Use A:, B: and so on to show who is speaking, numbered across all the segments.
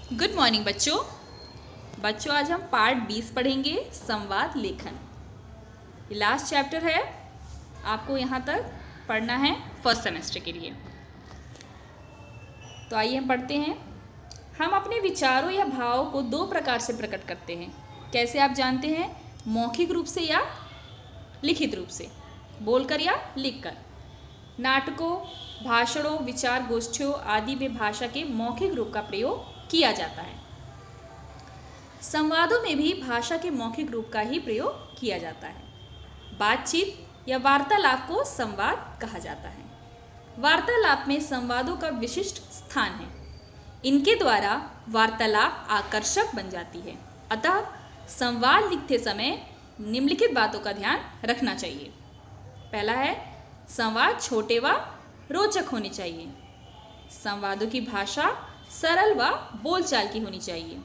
A: Good morning बच्चों आज हम पार्ट 20 पढ़ेंगे संवाद लेखन। ये लास्ट चैप्टर है, आपको यहाँ तक पढ़ना है फर्स्ट सेमेस्टर के लिए। तो आइए हम पढ़ते हैं। हम अपने विचारों या भावों को दो प्रकार से प्रकट करते हैं। कैसे आप जानते हैं? मौखिक रूप से या लिखित रूप से, बोलकर या लिखकर। नाटकों, भाषणों, विचार गोष्ठियों आदि में भाषा के मौखिक रूप का प्रयोग किया जाता है। संवादों में भी भाषा के मौखिक रूप का ही प्रयोग किया जाता है। बातचीत या वार्तालाप को संवाद कहा जाता है। वार्तालाप में संवादों का विशिष्ट स्थान है। इनके द्वारा वार्तालाप आकर्षक बन जाती है। अतः संवाद लिखते समय निम्नलिखित बातों का ध्यान रखना चाहिए। पहला है, संवाद छोटे व रोचक होने चाहिए। संवादों की भाषा सरल व बोलचाल की होनी चाहिए।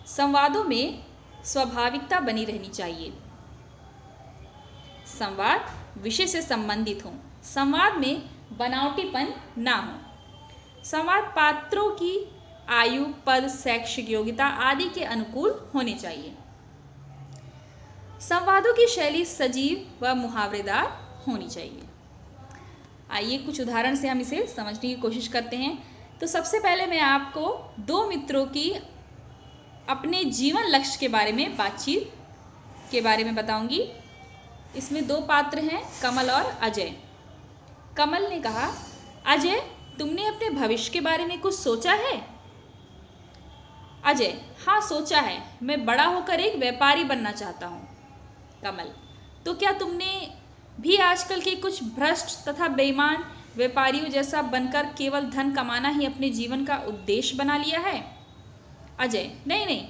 A: संवादों में स्वाभाविकता बनी रहनी चाहिए। संवाद विषय से संबंधित हो। संवाद में बनावटीपन ना हो। संवाद पात्रों की आयु, पद, शैक्षिक योग्यता आदि के अनुकूल होने चाहिए। संवादों की शैली सजीव व मुहावरेदार होनी चाहिए। आइए कुछ उदाहरण से हम इसे समझने की कोशिश करते हैं। तो सबसे पहले मैं आपको दो मित्रों की अपने जीवन लक्ष्य के बारे में बातचीत के बारे में बताऊंगी। इसमें दो पात्र हैं, कमल और अजय। कमल ने कहा, अजय तुमने अपने भविष्य के बारे में कुछ सोचा है? अजय, हाँ सोचा है, मैं बड़ा होकर एक व्यापारी बनना चाहता हूँ। कमल, तो क्या तुमने भी आजकल के कुछ भ्रष्ट तथा बेईमान व्यापारियों जैसा बनकर केवल धन कमाना ही अपने जीवन का उद्देश्य बना लिया है? अजय, नहीं,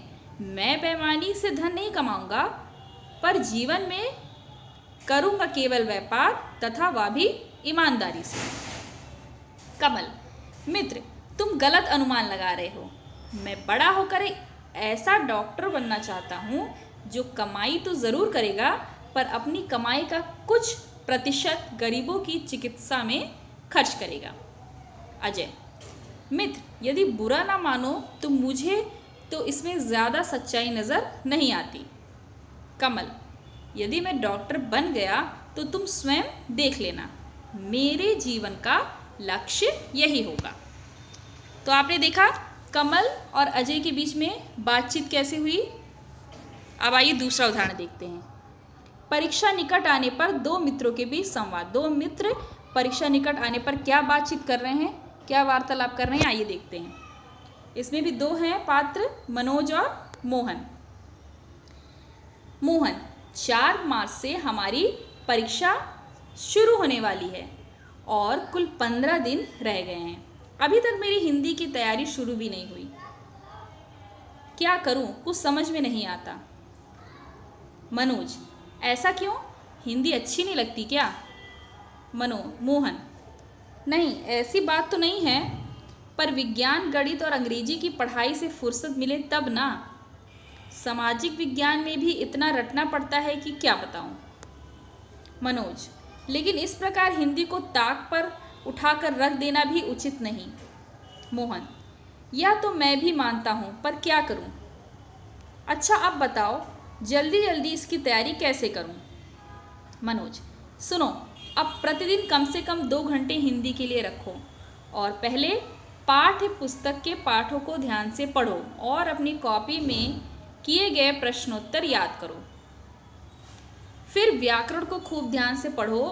A: मैं बेईमानी से धन नहीं कमाऊंगा, पर जीवन में करूंगा केवल व्यापार तथा वह भी ईमानदारी से। कमल, मित्र तुम गलत अनुमान लगा रहे हो। मैं बड़ा होकर ऐसा डॉक्टर बनना चाहता हूँ जो कमाई तो ज़रूर करेगा, पर अपनी कमाई का कुछ प्रतिशत गरीबों की चिकित्सा में खर्च करेगा। अजय, मित्र यदि बुरा ना मानो तो मुझे तो इसमें ज़्यादा सच्चाई नज़र नहीं आती। कमल, यदि मैं डॉक्टर बन गया तो तुम स्वयं देख लेना, मेरे जीवन का लक्ष्य यही होगा। तो आपने देखा कमल और अजय के बीच में बातचीत कैसे हुई। अब आइए दूसरा उदाहरण देखते हैं। परीक्षा निकट आने पर दो मित्रों के बीच संवाद। दो मित्र परीक्षा निकट आने पर क्या बातचीत कर रहे हैं, क्या वार्तालाप कर रहे हैं, आइए देखते हैं। इसमें भी दो हैं पात्र, मनोज और मोहन। मोहन, 4 मार्च से हमारी परीक्षा शुरू होने वाली है और कुल 15 दिन रह गए हैं। अभी तक मेरी हिंदी की तैयारी शुरू भी नहीं हुई। क्या करूं, कुछ समझ में नहीं आता। मनोज, ऐसा क्यों, हिंदी अच्छी नहीं लगती क्या? मोहन, नहीं ऐसी बात तो नहीं है, पर विज्ञान, गणित और अंग्रेजी की पढ़ाई से फुर्सत मिले तब ना। सामाजिक विज्ञान में भी इतना रटना पड़ता है कि क्या बताऊं। मनोज, लेकिन इस प्रकार हिंदी को ताक पर उठाकर रख देना भी उचित नहीं। मोहन, यह तो मैं भी मानता हूं, पर क्या करूं। अच्छा अब बताओ, जल्दी जल्दी इसकी तैयारी कैसे करूं। मनोज, सुनो, अब प्रतिदिन कम से कम 2 घंटे हिंदी के लिए रखो और पहले पाठ्य पुस्तक के पाठों को ध्यान से पढ़ो और अपनी कॉपी में किए गए प्रश्नोत्तर याद करो। फिर व्याकरण को खूब ध्यान से पढ़ो।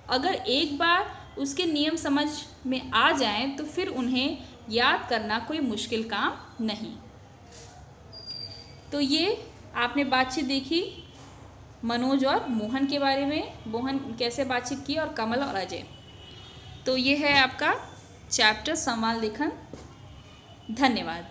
A: अगर एक बार उसके नियम समझ में आ जाएं तो फिर उन्हें याद करना कोई मुश्किल काम नहीं। तो ये आपने बातचीत देखी मनोज और मोहन के बारे में, मोहन कैसे बातचीत की और कमल और अजय। तो ये है आपका चैप्टर संवाद लेखन। धन्यवाद।